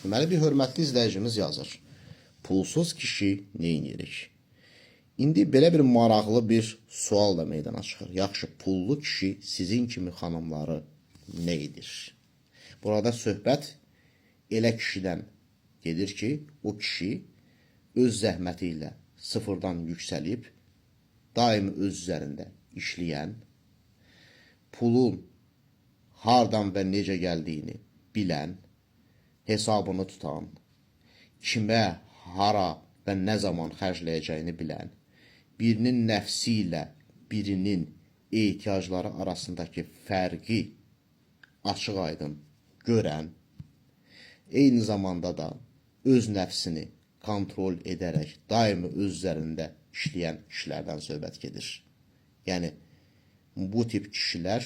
Deməli, bir hörmətli izləyicimiz yazır. Pulsuz kişi neynirik? İndi belə bir maraqlı bir sual da meydana çıxır. Yaxşı, pullu kişi sizin kimi xanımları nə edir? Burada söhbət elə kişidən gedir ki, o kişi öz zəhməti ilə sıfırdan yüksəlib, daimi öz üzərində işləyən, pulun hardan və necə gəldiyini bilən, hesabını tutan, kimə, hara və nə zaman xərcləyəcəyini bilən, birinin nəfsi ilə birinin ehtiyacları arasındakı fərqi açıq-aydın görən, eyni zamanda da öz nəfsini kontrol edərək daimi öz üzərində işləyən kişilərdən söhbət gedir. Yəni, bu tip kişilər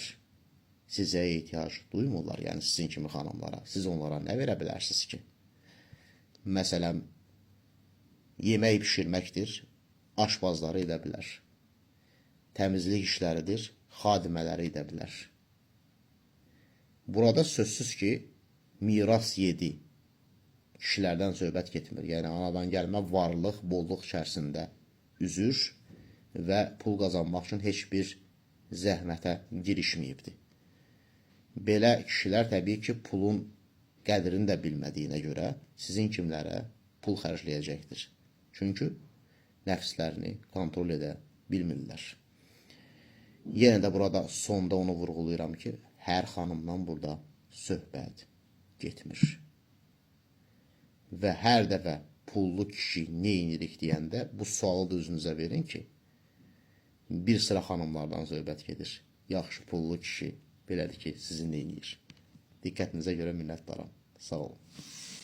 sizə ehtiyac duymurlar, yəni sizin kimi xanımlara. Siz onlara nə verə bilərsiniz ki? Məsələn, yemək pişirməkdir, aşbazları edə bilər. Təmizlik işləridir, xadimələri edə bilər. Burada sözsüz ki, miras yedi kişilərdən söhbət getmir. Yəni, anadan gəlmə varlıq, bolluq içərisində üzür və pul qazanmaq üçün heç bir zəhmətə girişməyibdir. Belə kişilər təbii ki, pulun qədrini də bilmədiyinə görə sizin kimlərə pul xərcləyəcəkdir. Çünki nəfslərini kontrol edə bilmirlər. Yenə də burada sonda onu vurğulayıram ki, hər xanımdan burada söhbət getmir. Və hər dəfə pullu kişi neynirik deyəndə bu sualı da özünüzə verin ki, bir sıra xanımlardan söhbət gedir. Yaxşı pullu kişi belədir ki, sizin neyniyir? Diqqətinizə görə minnətdaram. Sağ olun.